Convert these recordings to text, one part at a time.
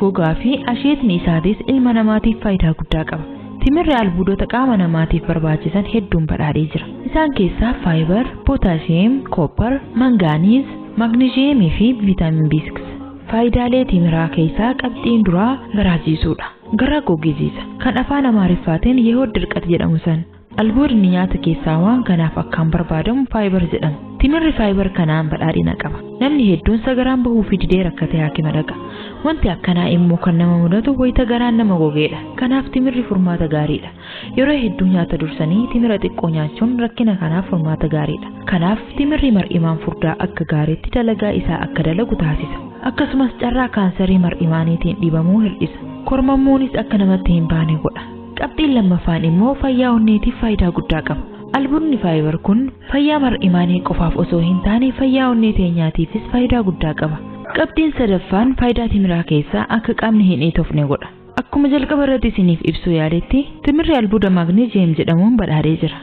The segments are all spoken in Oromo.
gogaa fi asheetni isaatis ilma namaatiif faayidaa guddaa qaba. Timirri albuudota qaama namaatiif barbaachisan hedduun badhaadhee jira. Isaan keessaa faayibar, pootaashiyeem, koopar, mangaaniiz, magneeziyemii fi viitaamin B6. Faayidaalee timiraa keessaa qabxiin duraa garaajisuudha. Garaa gogeessiisa. Kan afaan Amaariffaatiin yeroo dirqat jedhamu san. Albuudni nyaata keessaa waan kanaaf akkaan barbaadamu faayibar jedhama. Timirri faayibar kanaan badhaadhina qaba. Namni hedduun sagaraan bahuu fi didee rakkatee haakima dhaqa. Wanti akkanaa immoo kan nama mudatu wayita garaan nama gogeedha. Kanaaf timirri furmaata gaariidha. Yeroo hedduu nyaata dursanii timira xiqqoo nyaachuun rakkina kanaaf furmaata gaariidha. Kanaaf timirri mar'imaan furdaa akka gaariitti dalagaa isaa akka dalagu taasisa. Akkasumas carraa kaansarii mar'imaaniitiin dhibamuu hir'isa. Kormammuunis akka namatti hin baane godha. Qabxiin lammaffaan immoo fayyaa onneetiif faayidaa guddaa qaba. Albuudni faayibar kun fayyaa mar'imaanii qofaaf osoo hin taane fayyaa onnee teenyaatiifis faayidaa guddaa qaba. Qabxiin sadaffaan faayidaa timiraa keessaa akka qaamni hin dheetofne godha. Akkuma jalqaba irratti isiniif ibsuu yaaletti timirri albuuda magneeziyem jedhamuun badhaadhee jira.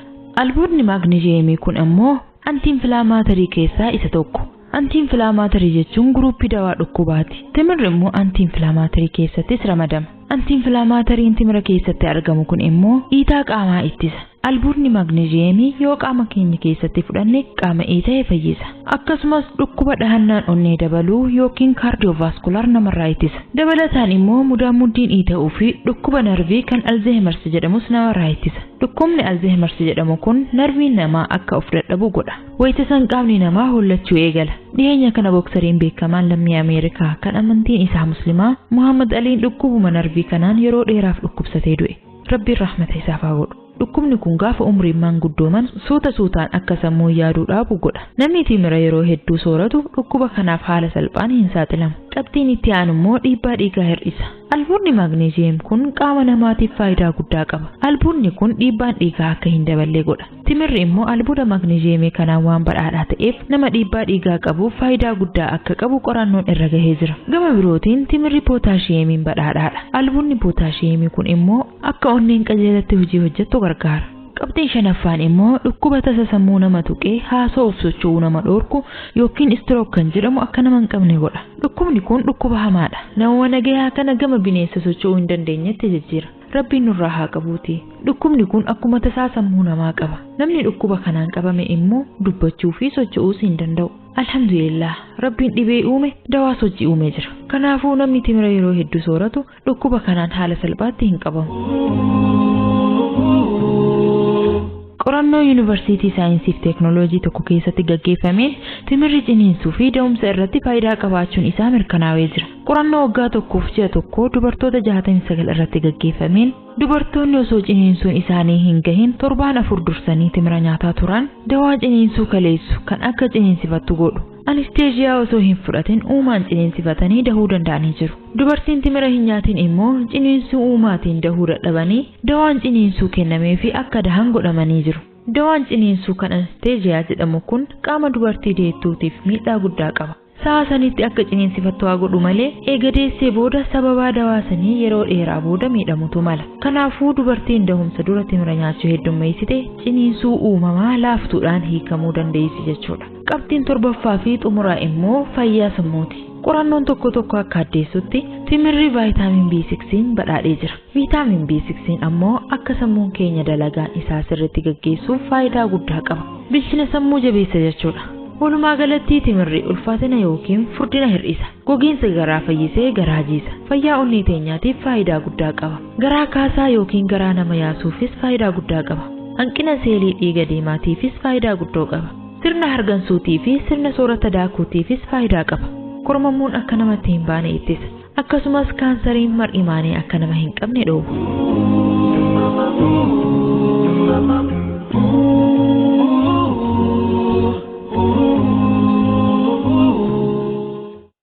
Albuudni magneeziyemii kun ammoo antiinfilaamaatarii keessaa isa tokko. Antiinfilaamaatarii jechuun guruuppii dawaa dhukkubaati. Timirri immoo antiinfilaamaatarii keessattis ramadama. Antiinfilaamaatariin timira keessatti argamu kun immoo dhiitaa qaamaa ittisa. Albuudni magneeziyemii yoo qaama keenya keessatti fudhanne qaama dhiita'e fayyisa. Akkasumas dhukkuba dhahannaan onnee dabaluu yookiin kaardiyoovaaskular namarraa ittisa. Dabalataan immoo mudaa muddiin dhiita'uu fi dhukkuba narvii kan alzeemersi jedhamus namarraa ittisa. Dhukkubni alzeemersi jedhamu kun narviin namaa akka of dadhabu godha. Wayita san qaamni namaa hollachuu eegala. Dhiyeenya kana boksariin beekamaan lammii Ameerikaa kan amantiin isaa Muslimaa Muhammad Aliin dhukkubuma narvii kanaan yeroo dheeraaf dhukkubsatee du'e. Rabbiin rahmata isaaf haa godhu. Dhukkubni kun gaafa umriin manguddooman suutaan akka sammuu yaaduu dhaabu godha. Namni timira yeroo hedduu sooratu dhukkuba kanaaf haala salphaan hin saaxilamu. Qabxiin itti aanu immoo dhiibbaa dhiigaa hir'isa. Albuudni magneeziyem kun qaama namaatiif faayidaa guddaa qaba. Albuudni kun dhiibbaan dhiigaa akka hin daballe godha. Timirri immoo albuuda magneeziyemii kanaan waan badhaadhaa ta'eef nama dhiibbaa dhiigaa qabuuf faayidaa guddaa akka qabu qorannoon irra gahee jira. Gama birootiin timirri pootaashiyemiin badhaadhaadha. Albuudni pootaashiyemii kun immoo akka onneen qajeelatti hojii hojjettu gargaara. Qabxiin shanaffaan immoo dhukkuba tasa sammuu nama tuqee haasa'uuf socho'uu nama dhoorku yookiin istirook kan jedhamu akka nama hin qabne godha. Dhukkubni kun dhukkuba hamaadha. Nama nagayaa kana gama bineensa socho'uu hin dandeenyetti jijjiira. Rabbiin nurraa haa qabuuti. Dhukkubni kun akkuma tasaa sammuu namaa qaba. Namni dhukkuba kanaan qabame immoo dubbachuu fi socho'uus hin danda'u. Alhamdulillah, Rabbiin dhibee uume dawaa sochii uumee jira. Kanaafuu namni timira yeroo hedduu sooratu dhukkuba kanaan haala salphaatti hin qabamu. Qorannoo Yuunivarsiitii Saayinsii fi Teekinooloojii tokko keessatti gaggeeffameen timirri ciniinsuu fi da'umsa irratti faayidaa qabaachuun isaa mirkanaa'ee jira. Qorannoo waggaa tokkoof ji'a tokko dubartoota 69 irratti gaggeeffameen dubartoonni osoo ciniinsuun isaanii hin gahin torbaan 4 dursanii timira nyaataa turan dawaa ciniinsuu kaleessu kan akka ciniinsifattu godhu. Anesteeziyaa osoo hin fudhatin uumaan ciniinsifatanii dahuu danda'anii jiru. Dubartiin timira hin nyaatin immoo ciniinsuu uumaatiin dahuu dadhabanii dawaan ciniinsuu kennamee fi akka dahan godhamanii jiru. Dawaan ciniinsuu kan anesteeziyaa jedhamu kun qaama dubartii deettuutiif miidhaa guddaa qaba. Sa'a sanitti akka ciniinsifattu haa godhu malee eega deessee booda sababaa dawaa sanii yeroo dheeraa booda miidhamutu mala. Kanaafuu dubartiin dahumsa dura timira nyaachuu heddummeessite ciniinsuu uumamaa laaftuudhaan hiikamuu dandeessi jechuudha. Qabxiin torbaffaa fi xumuraa immoo fayyaa sammuuti. Qorannoon tokko akka addeessutti timirri vaayitaamin B6 badhaadhee jira. Viitaamin B6 ammoo akka sammuun keenya dalagaan isaa sirriitti gaggeessuuf faayidaa guddaa qaba. Bilchina sammuu jabeessa jechuudha. Walumaa galatti timirri ulfaatina yookiin furdina hir'isa. Gogiinsa garaa fayyisee garaa jiisa. Fayyaa onnee teenyaatiif faayidaa guddaa qaba. Garaa kaasaa yookiin garaa nama yaasuufis faayidaa guddaa qaba. Hanqina seelii dhiiga deemaatiifis faayidaa guddoo qaba. Sirna hargansuutii fi sirna soorata daakuutiifis faayidaa qaba. Kormammuun akka namatti hin baane ittisa. Akkasumas kaansariin mar'imaanii akka nama hin qabne dhowwa.